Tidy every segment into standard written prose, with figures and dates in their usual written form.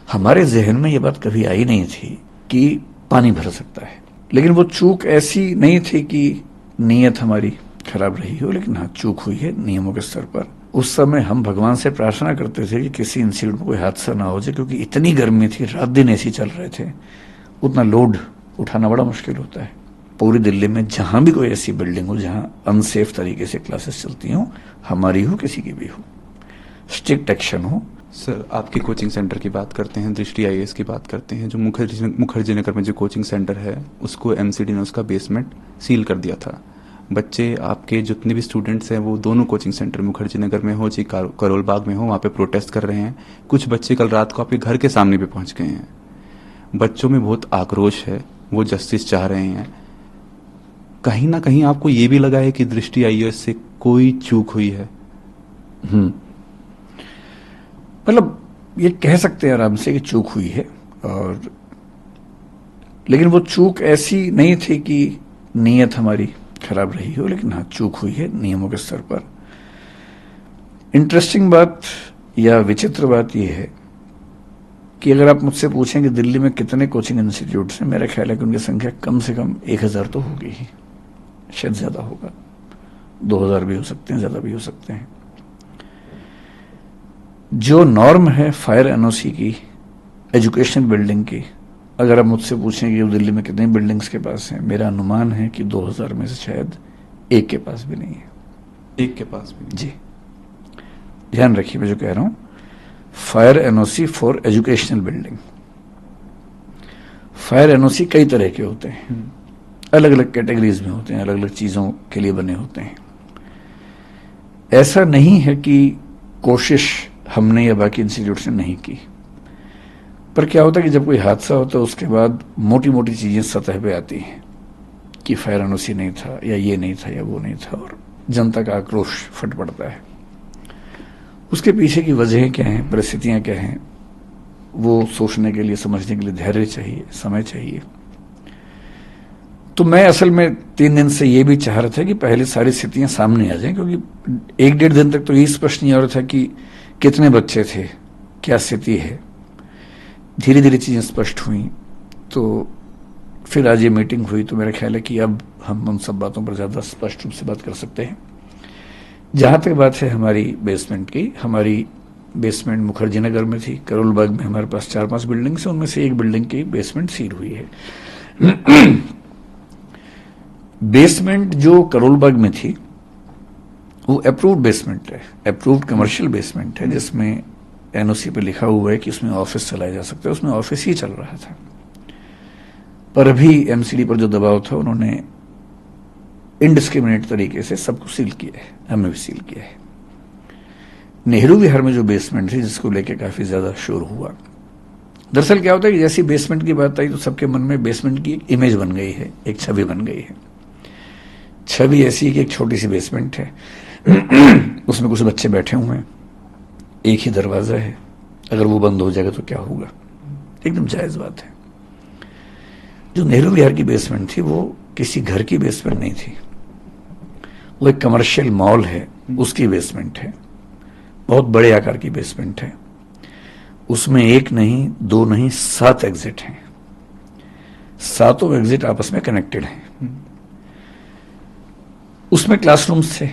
हमारे जहन में ये बात कभी आई नहीं थी कि पानी भर सकता है, लेकिन वो चूक ऐसी नहीं थी कि नीयत हमारी खराब रही हो, लेकिन हाँ चूक हुई है नियमों के स्तर पर। उस समय हम भगवान से प्रार्थना करते थे कि किसी इंस्टीट्यूट में कोई हादसा ना हो जाए, क्योंकि इतनी गर्मी थी, रात दिन एसी चल रहे थे, उतना लोड उठाना बड़ा मुश्किल होता है। पूरी दिल्ली में जहां भी कोई ऐसी बिल्डिंग हो जहां अनसेफ तरीके से क्लासेस चलती हों, हमारी हो किसी की भी हो, स्ट्रिक्ट एक्शन हो। सर, आपके कोचिंग सेंटर की बात करते हैं, दृष्टि आईएएस की बात करते हैं, जो मुखर्जी नगर में जो कोचिंग सेंटर है उसको एमसीडी ने उसका बेसमेंट सील कर दिया था। बच्चे आपके जितने भी स्टूडेंट्स हैं वो दोनों कोचिंग सेंटर मुखर्जी नगर में हो चाहे करोल बाग में हो, वहाँ पे प्रोटेस्ट कर रहे हैं। कुछ बच्चे कल रात को आपके घर के सामने भी पहुंच गए हैं। बच्चों में बहुत आक्रोश है, वो जस्टिस चाह रहे हैं। कहीं ना कहीं आपको ये भी लगा है कि दृष्टि आईएएस से कोई चूक हुई है? मतलब ये कह सकते हैं आराम से कि चूक हुई है, और लेकिन वो चूक ऐसी नहीं थी कि नीयत हमारी खराब रही हो, लेकिन हाँ चूक हुई है नियमों के स्तर पर। इंटरेस्टिंग बात या विचित्र बात यह है कि अगर आप मुझसे पूछें कि दिल्ली में कितने कोचिंग इंस्टीट्यूट्स हैं, मेरा ख्याल है कि उनकी संख्या कम से कम 1000 तो होगी ही, शायद ज्यादा होगा, 2000 भी हो सकते हैं, ज्यादा भी हो सकते हैं। जो नॉर्म है फायर एनओसी की, एजुकेशनल बिल्डिंग की, अगर आप मुझसे पूछें कि दिल्ली में कितनी बिल्डिंग्स के पास हैं, मेरा अनुमान है कि 2000 में से शायद एक के पास भी नहीं है। एक के पास भी? जी, ध्यान रखिए मैं जो कह रहा हूं, fire NOC for educational building. Fire NOC कई तरह के होते हैं, अलग अलग कैटेगरीज में होते हैं, अलग अलग चीजों के लिए बने होते हैं। ऐसा नहीं है कि कोशिश हमने या बाकी इंस्टीट्यूट ने नहीं की, पर क्या होता है कि जब कोई हादसा होता है उसके बाद मोटी मोटी चीजें सतह पे आती हैं कि फायर एनओसी नहीं था, या ये नहीं था, या वो नहीं था, और जनता का आक्रोश फट पड़ता है। उसके पीछे की वजहें क्या हैं, परिस्थितियां क्या हैं, वो सोचने के लिए, समझने के लिए धैर्य चाहिए, समय चाहिए। तो मैं असल में 3 दिन से ये भी चाह रहा था कि पहले सारी स्थितियां सामने आ जाएं, क्योंकि 1-1.5 दिन तक तो ये स्पष्ट नहीं हो रहा था कि कितने बच्चे थे, क्या स्थिति है। धीरे धीरे चीजें स्पष्ट हुई, तो फिर आज ये मीटिंग हुई, तो मेरा ख्याल है कि अब हम उन सब बातों पर ज्यादा स्पष्ट रूप से बात कर सकते हैं। जहां तक बात है हमारी बेसमेंट की, हमारी बेसमेंट मुखर्जी नगर में थी, करोल बाग में हमारे पास 4-5 बिल्डिंग्स हैं, उनमें से एक बिल्डिंग की बेसमेंट सील हुई है। बेसमेंट जो करोल बाग में थी वो अप्रूव्ड बेसमेंट है, अप्रूव्ड कमर्शियल बेसमेंट है, जिसमें एनओसी पे लिखा हुआ है कि उसमें ऑफिस चलाया जा सकता है। उसमें ऑफिस ही चल रहा था, पर अभी एमसीडी पर जो दबाव था उन्होंने इनडिस्क्रिमिनेट तरीके से सबको सील किया है, हमें भी सील किया है। नेहरू विहार में जो बेसमेंट थी, जिसको लेकर काफी ज्यादा शोर हुआ, दरअसल क्या होता है कि जैसी बेसमेंट की बात आई तो सबके मन में बेसमेंट की एक इमेज बन गई है, एक छवि बन गई है। छवि ऐसी है कि एक छोटी सी बेसमेंट है, उसमें कुछ बच्चे बैठे हुए हैं, एक ही दरवाजा है, अगर वो बंद हो जाएगा तो क्या होगा। एकदम जायज बात है। जो नेहरू विहार की बेसमेंट थी वो किसी घर की बेसमेंट नहीं थी, वो एक कमर्शियल मॉल है, उसकी बेसमेंट है, बहुत बड़े आकार की बेसमेंट है। उसमें 1 नहीं 2 नहीं 7 एग्जिट हैं, 7 एग्जिट आपस में कनेक्टेड हैं। उसमें क्लासरूम्स थे,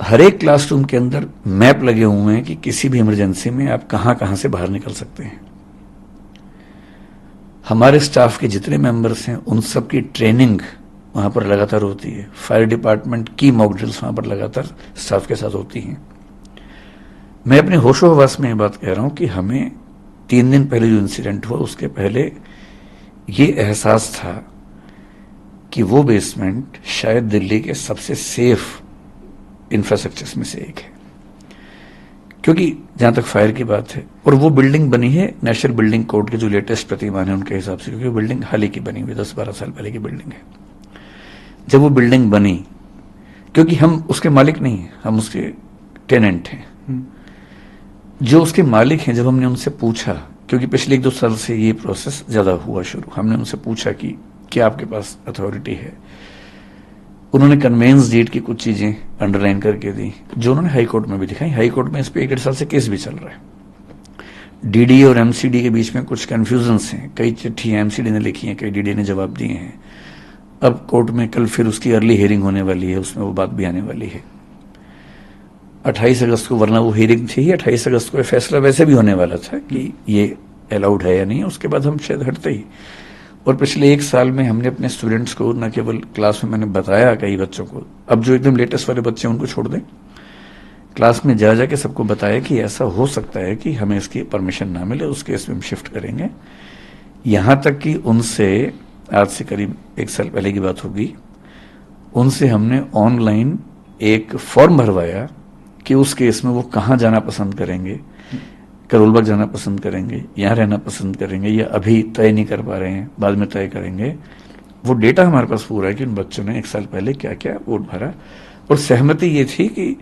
हर एक क्लासरूम के अंदर मैप लगे हुए हैं कि किसी भी इमरजेंसी में आप कहां कहां से बाहर निकल सकते हैं। हमारे स्टाफ के जितने मेंबर्स हैं उन सब की ट्रेनिंग वहां पर लगातार होती है। फायर डिपार्टमेंट की मॉक ड्रिल्स वहां पर लगातार स्टाफ के साथ होती हैं। मैं अपने होशो हवास में ये बात कह रहा हूं कि हमें 3 दिन पहले जो इंसिडेंट हुआ उसके पहले ये एहसास था कि वो बेसमेंट शायद दिल्ली के सबसे सेफ इंफ्रास्ट्रक्चर्स में से एक है, क्योंकि जहां तक फायर की बात है, और वो बिल्डिंग बनी है नेशनल बिल्डिंग कोड के जो लेटेस्ट प्रतिमान है उनके हिसाब से, क्योंकि बिल्डिंग हाल ही की बनी हुई 10-12 साल पहले की बिल्डिंग है। जब वो बिल्डिंग बनी, क्योंकि हम उसके मालिक नहीं है, हम उसके टेनेंट हैं, जो उसके मालिक हैं, जब हमने उनसे पूछा, क्योंकि पिछले 1-2 साल से ये प्रोसेस ज्यादा हुआ शुरू, हमने उनसे पूछा कि क्या आपके पास अथॉरिटी है, उन्होंने कन्वेंस डीड की कुछ चीजें अंडरलाइन करके दी, जो उन्होंने हाई कोर्ट में भी दिखाई। हाई कोर्ट में इस पे 1-1.5 साल से केस भी चल रहा है। डीडीए और एमसीडी के बीच में कुछ कन्फ्यूजन्स हैं, कई चिट्ठियां एमसीडी ने लिखी हैं, कई डीडीए ने जवाब दिए हैं। अब कोर्ट में कल फिर उसकी अर्ली हियरिंग होने वाली है, उसमें वो बात भी आने वाली है 28 अगस्त को, वरना वो हियरिंग थी ही 28 अगस्त को, फैसला वैसे भी होने वाला था कि ये अलाउड है या नहीं, उसके बाद हम शायद हटते ही। और पिछले 1 साल में हमने अपने स्टूडेंट्स को न केवल क्लास में मैंने बताया कई बच्चों को, अब जो एकदम लेटेस्ट वाले बच्चे उनको छोड़ दें, क्लास में जा जाके सबको बताया कि ऐसा हो सकता है कि हमें इसकी परमिशन ना मिले, उस केस में हम शिफ्ट करेंगे। यहां तक कि उनसे आज से करीब 1 साल पहले की बात होगी, उनसे हमने ऑनलाइन एक फॉर्म भरवाया कि उस केस में वो कहाँ जाना पसंद करेंगे, करोलबाग जाना पसंद करेंगे, यहाँ रहना पसंद करेंगे, या अभी तय नहीं कर पा रहे हैं, बाद में तय करेंगे। वो डेटा हमारे पास पूरा है कि उन बच्चों ने 1 साल पहले क्या क्या वोट भरा, और सहमति ये थी कि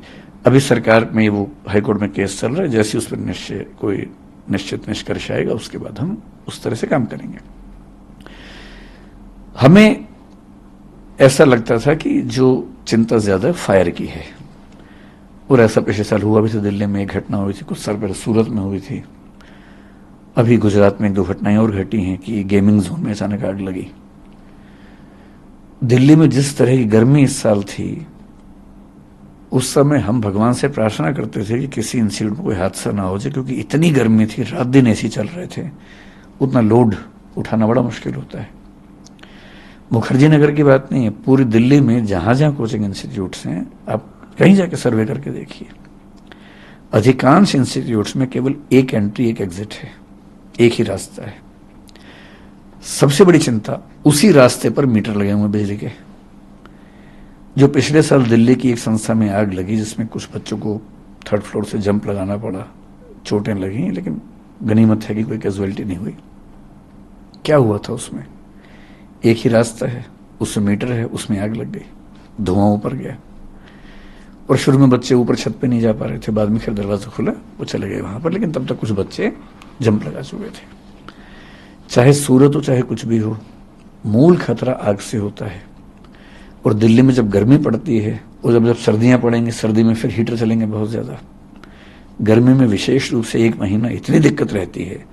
अभी सरकार में वो हाईकोर्ट में केस चल रहा है, जैसे उस पर कोई निश्चित निष्कर्ष आएगा उसके बाद हम उस तरह से काम करेंगे। हमें ऐसा लगता था कि जो चिंता ज्यादा फायर की है, और ऐसा पिछले साल हुआ भी था, दिल्ली में एक घटना हुई थी, कुछ साल पहले सूरत में हुई थी, अभी गुजरात में 2 घटनाएं और घटी हैं कि गेमिंग जोन में अचानक आग लगी। दिल्ली में जिस तरह की गर्मी इस साल थी, उस समय हम भगवान से प्रार्थना करते थे कि किसी इंस्टीट्यूट में कोई हादसा ना हो जाए, क्योंकि इतनी गर्मी थी, रात दिन एसी चल रहे थे, उतना लोड उठाना बड़ा मुश्किल होता है। मुखर्जी नगर की बात नहीं है, पूरी दिल्ली में जहां जहां कोचिंग इंस्टीट्यूट्स हैं, आप कहीं जाके सर्वे करके देखिए, अधिकांश इंस्टीट्यूट्स में केवल एक एंट्री एक एग्जिट है, एक ही रास्ता है। सबसे बड़ी चिंता, उसी रास्ते पर मीटर लगे हुए बिजली के। जो पिछले साल दिल्ली की एक संस्था में आग लगी जिसमें कुछ बच्चों को 3rd फ्लोर से जंप लगाना पड़ा, चोटें लगी, लेकिन गनीमत है कि कोई कैजुअलिटी नहीं हुई। क्या हुआ था उसमें? एक ही रास्ता है, उसमें मीटर है, उसमें आग लग गई, धुआं ऊपर गया, और शुरू में बच्चे ऊपर छत पे नहीं जा पा रहे थे, बाद में फिर दरवाजा खुला, वो चले गए वहां पर, लेकिन तब तक कुछ बच्चे जंप लगा चुके थे। चाहे सूरत हो चाहे कुछ भी हो, मूल खतरा आग से होता है। और दिल्ली में जब गर्मी पड़ती है, और जब सर्दियां पड़ेंगी, सर्दी में फिर हीटर चलेंगे बहुत ज्यादा, गर्मी में विशेष रूप से 1 महीना इतनी दिक्कत रहती है।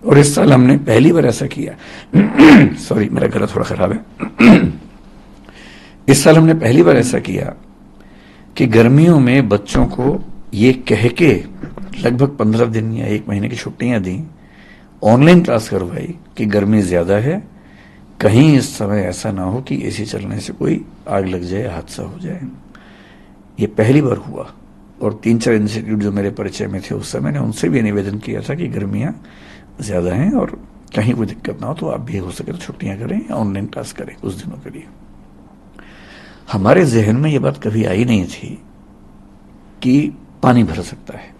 और इस साल हमने पहली बार ऐसा किया, सॉरी मेरा गला थोड़ा खराब है, इस साल हमने पहली बार ऐसा किया कि गर्मियों में बच्चों को ये कह के लगभग 15 दिन या 1 महीने की छुट्टियां दी, ऑनलाइन क्लास करवाई कि गर्मी ज्यादा है, कहीं इस समय ऐसा ना हो कि एसी चलने से कोई आग लग जाए, हादसा हो जाए। ये पहली बार हुआ। और 3-4 इंस्टीट्यूट जो मेरे परिचय में थे उस समय, मैंने उनसे भी निवेदन किया था कि गर्मियां ज्यादा हैं और कहीं कोई दिक्कत ना हो तो आप भी हो सके तो छुट्टियां करें या ऑनलाइन क्लास करें कुछ दिनों के लिए। हमारे जहन में ये बात कभी आई नहीं थी कि पानी भर सकता है।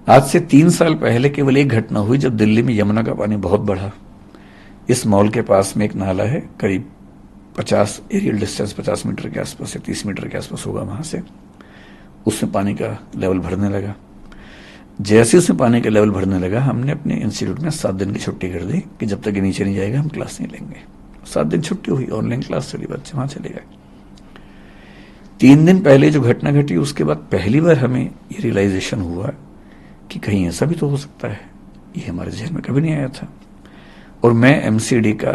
आज से 3 साल पहले केवल एक घटना हुई जब दिल्ली में यमुना का पानी बहुत बढ़ा। इस मॉल के पास में एक नाला है, करीब 50 एरियल डिस्टेंस 50 मीटर के आसपास या 30 मीटर के आसपास होगा, वहां से उसमें पानी का लेवल भरने लगा। जैसे उसमें पानी का लेवल भरने लगा, हमने अपने इंस्टीट्यूट में 7 दिन की छुट्टी कर दी कि जब तक ये नीचे नहीं जाएगा हम क्लास नहीं लेंगे। 7 दिन छुट्टी हुई, ऑनलाइन क्लास चली, बच्चे वहां चले गए। 3 दिन पहले जो घटना घटी उसके बाद पहली बार हमें ये रियलाइजेशन हुआ कि कहीं ऐसा भी तो हो सकता है। ये हमारे जहन में कभी नहीं आया था। और मैं एमसीडी का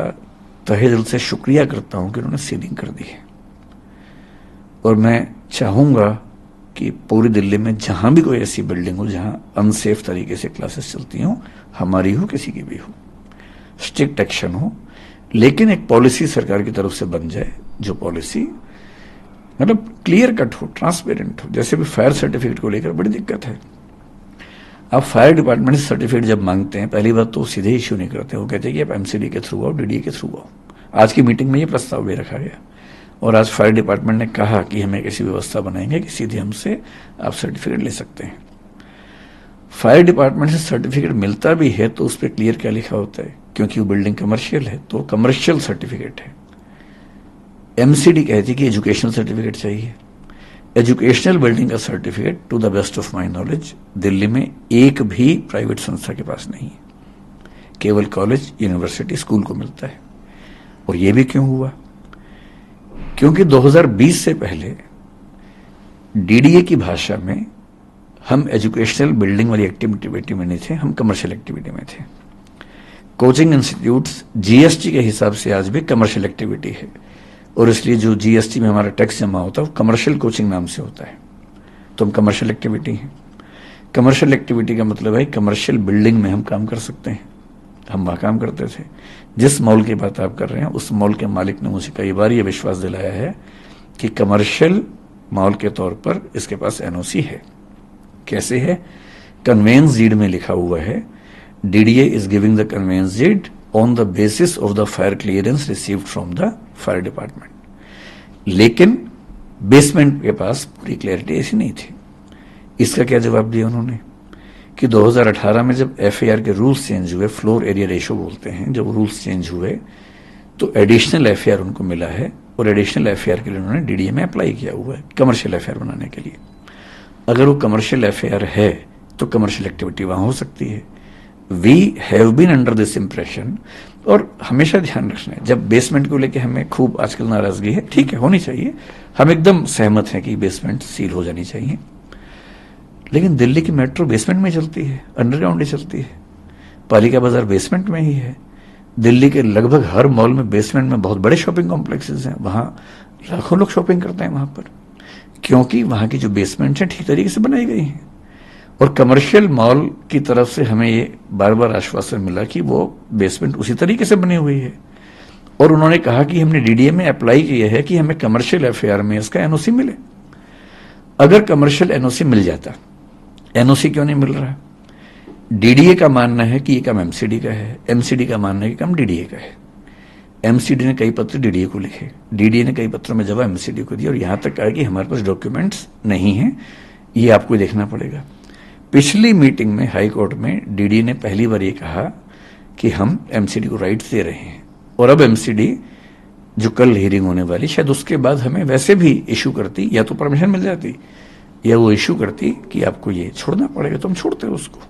तहे दिल से शुक्रिया करता हूं कि उन्होंने सीलिंग कर दी है। और मैं चाहूंगा कि पूरी दिल्ली में जहां भी कोई ऐसी बिल्डिंग हो जहां अनसेफ तरीके से क्लासेस चलती हों, हमारी हो किसी की भी हो, स्ट्रिक्ट एक्शन हो, लेकिन एक पॉलिसी सरकार की तरफ से बन जाए, जो पॉलिसी मतलब क्लियर कट हो, ट्रांसपेरेंट हो। जैसे भी फायर सर्टिफिकेट को लेकर बड़ी दिक्कत है। आप फायर डिपार्टमेंट से सर्टिफिकेट जब मांगते हैं, पहली बात तो सीधे इश्यू नहीं करते, वो कहते हैं कि आप एमसीडी के थ्रू आओ, डीडीए के थ्रू आओ। आज की मीटिंग में ये प्रस्ताव भी रखा गया और आज फायर डिपार्टमेंट ने कहा कि हमें ऐसी व्यवस्था बनाएंगे कि सीधे हमसे आप सर्टिफिकेट ले सकते हैं। फायर डिपार्टमेंट से सर्टिफिकेट मिलता भी है तो उस पर क्लियर क्या लिखा होता है, क्योंकि वो बिल्डिंग कमर्शियल है तो कमर्शियल सर्टिफिकेट है। एमसीडी कहती है कि एजुकेशनल सर्टिफिकेट चाहिए। एजुकेशनल बिल्डिंग का certificate to the best of my knowledge Delhi में एक भी प्राइवेट संस्था के पास नहीं है, केवल कॉलेज, यूनिवर्सिटी, स्कूल को मिलता है। और यह भी क्यों हुआ? क्योंकि 2020 से पहले डीडीए की भाषा में हम एजुकेशनल बिल्डिंग वाली एक्टिविटी में नहीं थे, हम कमर्शियल एक्टिविटी में थे। कोचिंग इंस्टीट्यूट्स जीएसटी के हिसाब से आज भी कमर्शियल एक्टिविटी है, और इसलिए जो जीएसटी में हमारा टैक्स जमा होता है वो कमर्शियल कोचिंग नाम से होता है, तो हम कमर्शियल एक्टिविटी हैं। कमर्शियल एक्टिविटी का मतलब है कमर्शियल बिल्डिंग में हम काम कर सकते हैं, हम वहाँ काम करते थे। जिस मॉल की बात आप कर रहे हैं उस मॉल के मालिक ने मुझे कई बार ये विश्वास दिलाया है कि कमर्शियल मॉल के तौर पर इसके पास एनओसी है। कैसे है? कन्वेंस डीड में लिखा हुआ है, DDA is giving the conveyance deed on the basis of the fire clearance received from the fire department. लेकिन बेसमेंट के पास पूरी क्लैरिटी ऐसी नहीं थी। इसका क्या जवाब दिया उन्होंने कि 2018 में जब एफएआर के रूल्स चेंज हुए, फ्लोर एरिया रेशो बोलते हैं, जब रूल्स चेंज हुए तो एडिशनल एफएआर उनको मिला है, और एडिशनल एफएआर के लिए उन्होंने डीडीए में अप्लाई किया हुआ है कमर्शियल एफएआर बनाने के लिए। अगर वो कमर्शियल एफएआर है तो कमर्शियल एक्टिविटी वहां हो सकती है। We have been under this impression, और हमेशा ध्यान रखना है जब बेसमेंट को लेके हमें खूब आजकल नाराजगी है, ठीक है होनी चाहिए, हम एकदम सहमत हैं कि बेसमेंट सील हो जानी चाहिए, लेकिन दिल्ली की मेट्रो बेसमेंट में चलती है, अंडरग्राउंड ही चलती है, पालिका बाजार बेसमेंट में ही है, दिल्ली के लगभग हर मॉल में बेसमेंट में बहुत बड़े शॉपिंग कॉम्प्लेक्सेस हैं, वहां लाखों लोग शॉपिंग करते हैं वहां पर, क्योंकि वहां की जो बेसमेंट है ठीक तरीके से बनाई गई हैं। और कमर्शियल मॉल की तरफ से हमें ये बार बार आश्वासन मिला कि वो बेसमेंट उसी तरीके से बनी हुई है, और उन्होंने कहा कि हमने डीडीए में अप्लाई किया है कि हमें कमर्शियल एफएआर में इसका एनओसी मिले। अगर कमर्शियल एनओसी मिल जाता, एनओसी क्यों नहीं मिल रहा? डीडीए का मानना है कि ये काम एमसीडी का है, एमसीडी का मानना है कि काम डीडीए का है। एमसीडी ने कई पत्र डीडीए को लिखे, डीडीए ने कई पत्रों में जवाब एमसीडी को दिया, और यहां तक कहा कि हमारे पास डॉक्यूमेंट्स नहीं है, ये आपको देखना पड़ेगा। पिछली मीटिंग में हाई कोर्ट में डीडीए ने पहली बार ये कहा कि हम एमसीडी को राइट्स दे रहे हैं, और अब एमसीडी जो कल हियरिंग होने वाली, शायद उसके बाद हमें वैसे भी इशू करती, या तो परमिशन मिल जाती या वो इशू करती कि आपको ये छोड़ना पड़ेगा, तो हम छोड़ते उसको।